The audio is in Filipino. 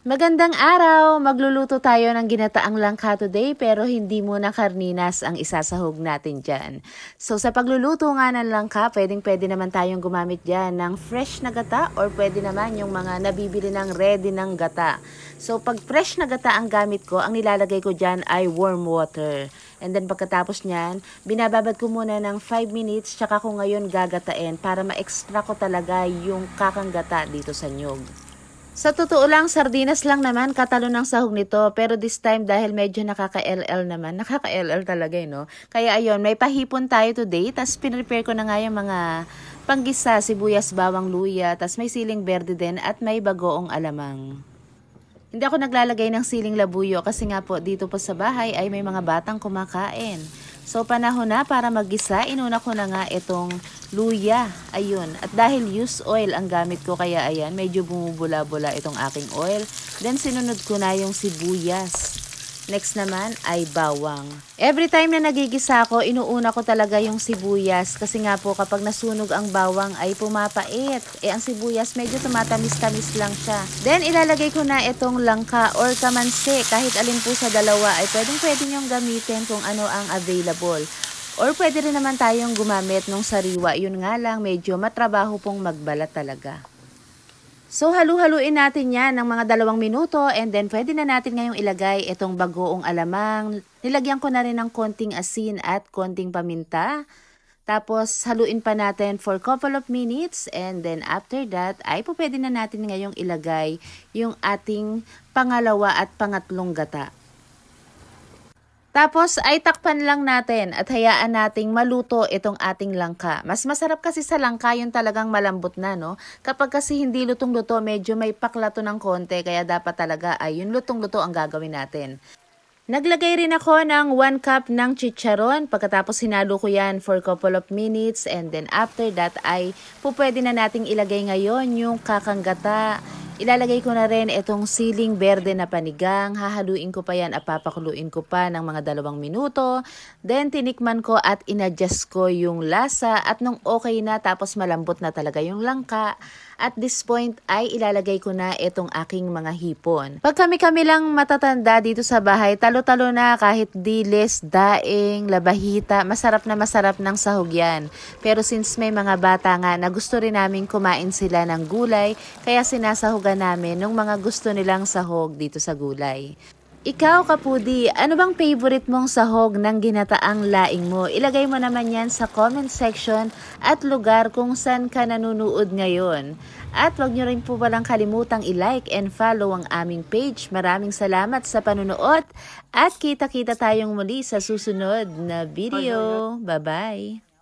Magandang araw! Magluluto tayo ng ginataang langka today pero hindi muna karninas ang isasahog natin dyan. So sa pagluluto nga ng langka, pwede naman tayong gumamit dyan ng fresh na gata or pwede naman yung mga nabibili ng ready ng gata. So pag fresh na gata ang gamit ko, ang nilalagay ko dyan ay warm water. And then pagkatapos nyan, binababad ko muna ng 5 minutes tsaka ko ngayon gagatain para ma-extract ko talaga yung kakang gata dito sa nyog. Sa totoo lang, sardinas lang naman katalo ng sahog nito. Pero this time dahil medyo nakaka-LL naman. Nakaka-LL talaga no? Kaya ayun, may pahipon tayo today. Tapos pinrepare ko na nga yung mga panggisa, sibuyas, bawang, luya. Tapos may siling berde din at may bagoong alamang. Hindi ako naglalagay ng siling labuyo kasi nga po dito po sa bahay ay may mga batang kumakain. So panahon na para maggisa, inuna ko na nga itong luya. Ayun. At dahil used oil ang gamit ko kaya ayan, medyo bumubula-bula itong aking oil. Then sinunod ko na yung sibuyas. Next naman ay bawang. Every time na nagigisa ako, inuuna ko talaga yung sibuyas. Kasi nga po kapag nasunog ang bawang ay pumapait. Ang sibuyas medyo tumatamis-tamis lang siya. Then ilalagay ko na itong langka or kamansi. Kahit alin po sa dalawa ay pwede nyong gamitin kung ano ang available. Or pwede rin naman tayong gumamit ng sariwa. Yun nga lang, medyo matrabaho pong magbalat talaga. So halu-haluin natin yan ng mga 2 minuto and then pwede na natin ngayong ilagay itong bagoong alamang. Nilagyan ko na rin ng konting asin at konting paminta. Tapos haluin pa natin for couple of minutes and then after that ay pwede na natin ngayong ilagay yung ating pangalawa at pangatlong gata. Tapos ay takpan lang natin at hayaan nating maluto itong ating langka. Mas masarap kasi sa langka yung talagang malambot na no. Kapag kasi hindi lutong-luto medyo may paklato ng konti kaya dapat talaga ay yung lutong-luto ang gagawin natin. Naglagay rin ako ng 1 cup ng chicharon. Pagkatapos hinalo ko yan for couple of minutes and then after that ay pwede na nating ilagay ngayon yung kakang gata. Ilalagay ko na rin itong siling berde na panigang. Hahaluin ko pa yan at papakuluin ko pa ng mga 2 minuto. Then tinikman ko at inadjust ko yung lasa at nung okay na tapos malambot na talaga yung langka. At this point ay ilalagay ko na itong aking mga hipon. Pag kami lang matatanda dito sa bahay, talo-talo na kahit dilis, daing, labahita, masarap ng sahog yan. Pero since may mga bata nga na gusto rin namin kumain sila ng gulay, kaya sinasahugan namin ng mga gusto nilang sahog dito sa gulay. Ikaw, Kapudi, ano bang favorite mong sahog ng ginataang laing mo? Ilagay mo naman yan sa comment section at lugar kung saan ka nanonood ngayon. At wag nyo rin po walang kalimutang i-like and follow ang aming page. Maraming salamat sa panunood at kita-kita tayong muli sa susunod na video. Bye-bye!